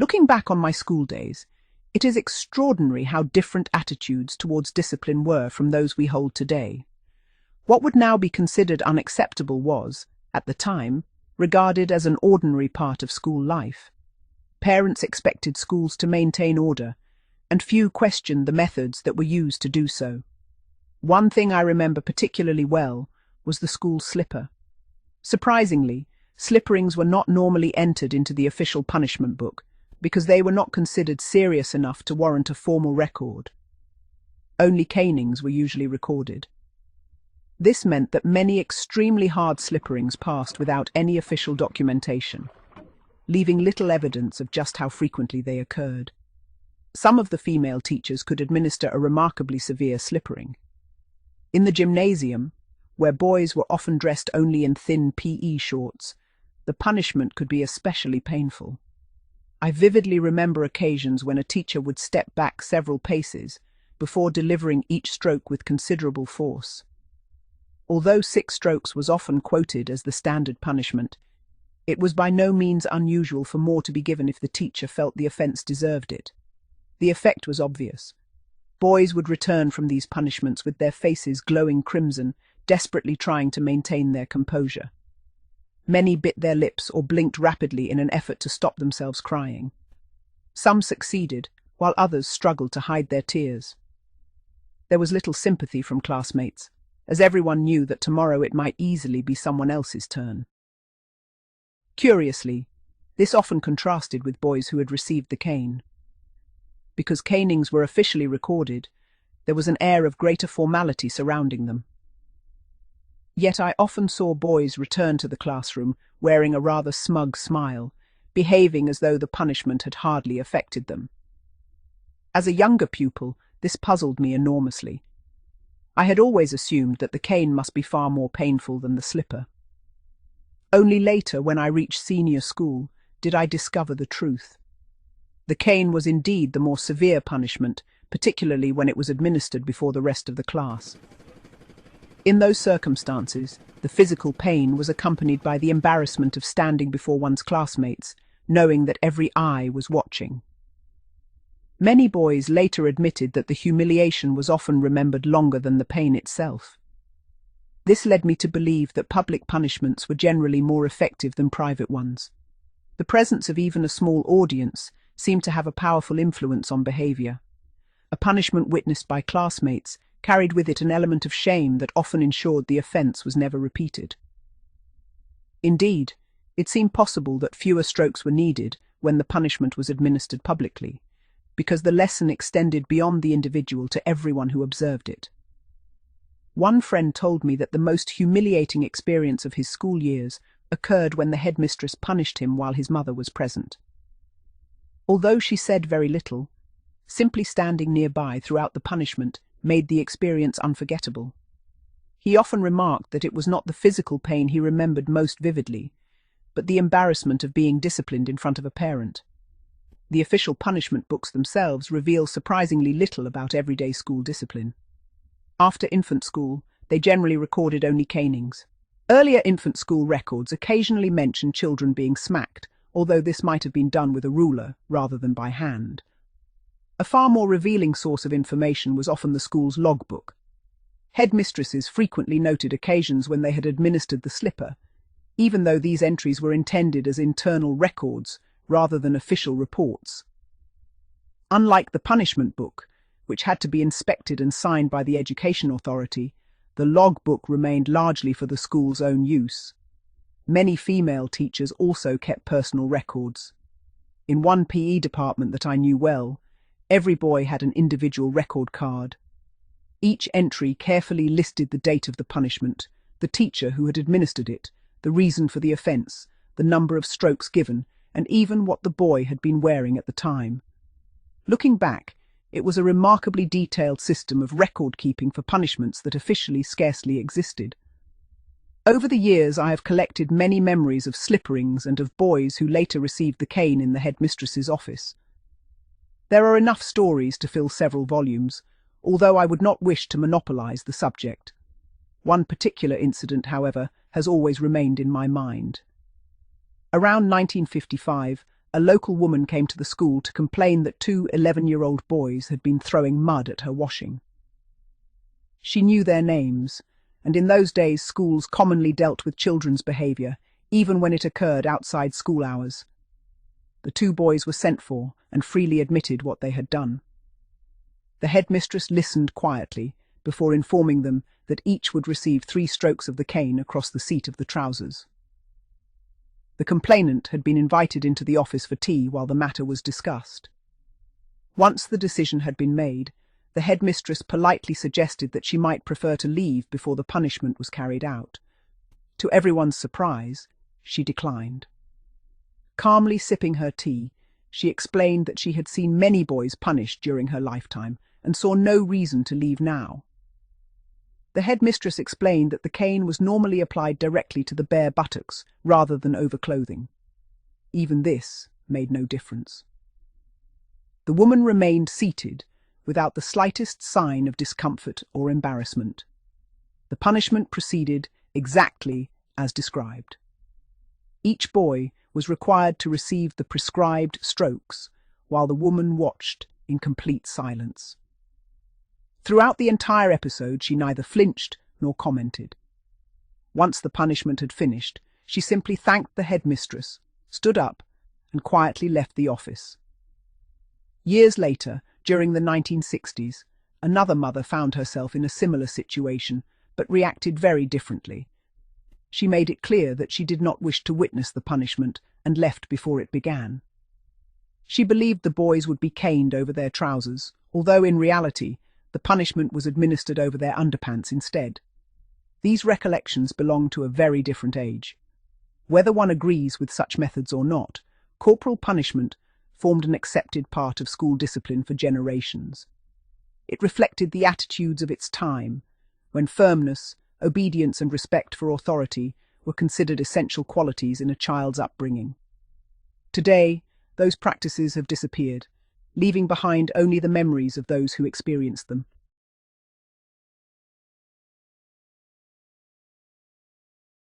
Looking back on my school days, it is extraordinary how different attitudes towards discipline were from those we hold today. What would now be considered unacceptable was, at the time, regarded as an ordinary part of school life. Parents expected schools to maintain order, and few questioned the methods that were used to do so. One thing I remember particularly well was the school slipper. Surprisingly, slipperings were not normally entered into the official punishment book because they were not considered serious enough to warrant a formal record. Only canings were usually recorded. This meant that many extremely hard slipperings passed without any official documentation, leaving little evidence of just how frequently they occurred. Some of the female teachers could administer a remarkably severe slippering. In the gymnasium, where boys were often dressed only in thin PE shorts, the punishment could be especially painful. I vividly remember occasions when a teacher would step back several paces before delivering each stroke with considerable force. Although 6 strokes was often quoted as the standard punishment, it was by no means unusual for more to be given if the teacher felt the offence deserved it. The effect was obvious. Boys would return from these punishments with their faces glowing crimson, desperately trying to maintain their composure. Many bit their lips or blinked rapidly in an effort to stop themselves crying. Some succeeded, while others struggled to hide their tears. There was little sympathy from classmates, as everyone knew that tomorrow it might easily be someone else's turn. Curiously, this often contrasted with boys who had received the cane. Because canings were officially recorded, there was an air of greater formality surrounding them. Yet I often saw boys return to the classroom wearing a rather smug smile, behaving as though the punishment had hardly affected them. As a younger pupil, this puzzled me enormously. I had always assumed that the cane must be far more painful than the slipper. Only later, when I reached senior school, did I discover the truth. The cane was indeed the more severe punishment, particularly when it was administered before the rest of the class. In those circumstances, the physical pain was accompanied by the embarrassment of standing before one's classmates, knowing that every eye was watching. Many boys later admitted that the humiliation was often remembered longer than the pain itself. This led me to believe that public punishments were generally more effective than private ones. The presence of even a small audience seemed to have a powerful influence on behavior. A punishment witnessed by classmates carried with it an element of shame that often ensured the offence was never repeated. Indeed, it seemed possible that fewer strokes were needed when the punishment was administered publicly, because the lesson extended beyond the individual to everyone who observed it. One friend told me that the most humiliating experience of his school years occurred when the headmistress punished him while his mother was present. Although she said very little, simply standing nearby throughout the punishment made the experience unforgettable. He often remarked that it was not the physical pain he remembered most vividly, but the embarrassment of being disciplined in front of a parent. The official punishment books themselves reveal surprisingly little about everyday school discipline. After infant school, they generally recorded only canings. Earlier infant school records occasionally mentioned children being smacked, although this might have been done with a ruler rather than by hand. A far more revealing source of information was often the school's logbook. Headmistresses frequently noted occasions when they had administered the slipper, even though these entries were intended as internal records rather than official reports. Unlike the punishment book, which had to be inspected and signed by the education authority, the logbook remained largely for the school's own use. Many female teachers also kept personal records. In one PE department that I knew well, every boy had an individual record card. Each entry carefully listed the date of the punishment, the teacher who had administered it, the reason for the offence, the number of strokes given, and even what the boy had been wearing at the time. Looking back, it was a remarkably detailed system of record-keeping for punishments that officially scarcely existed. Over the years, I have collected many memories of slipperings and of boys who later received the cane in the headmistress's office. There are enough stories to fill several volumes, although I would not wish to monopolize the subject. One particular incident, however, has always remained in my mind. Around 1955, a local woman came to the school to complain that two 11-year-old boys had been throwing mud at her washing. She knew their names, and in those days schools commonly dealt with children's behaviour, even when it occurred outside school hours. The two boys were sent for and freely admitted what they had done. The headmistress listened quietly before informing them that each would receive 3 strokes of the cane across the seat of the trousers. The complainant had been invited into the office for tea while the matter was discussed. Once the decision had been made, the headmistress politely suggested that she might prefer to leave before the punishment was carried out. To everyone's surprise, she declined. Calmly sipping her tea, she explained that she had seen many boys punished during her lifetime and saw no reason to leave now. The headmistress explained that the cane was normally applied directly to the bare buttocks rather than over clothing. Even this made no difference. The woman remained seated without the slightest sign of discomfort or embarrassment. The punishment proceeded exactly as described. Each boy was required to receive the prescribed strokes, while the woman watched in complete silence. Throughout the entire episode, she neither flinched nor commented. Once the punishment had finished, she simply thanked the headmistress, stood up, and quietly left the office. Years later, during the 1960s, another mother found herself in a similar situation, but reacted very differently. She made it clear that she did not wish to witness the punishment and left before it began. She believed the boys would be caned over their trousers, although in reality, the punishment was administered over their underpants instead. These recollections belong to a very different age. Whether one agrees with such methods or not, corporal punishment formed an accepted part of school discipline for generations. It reflected the attitudes of its time, when firmness, obedience and respect for authority were considered essential qualities in a child's upbringing. Today, those practices have disappeared, leaving behind only the memories of those who experienced them.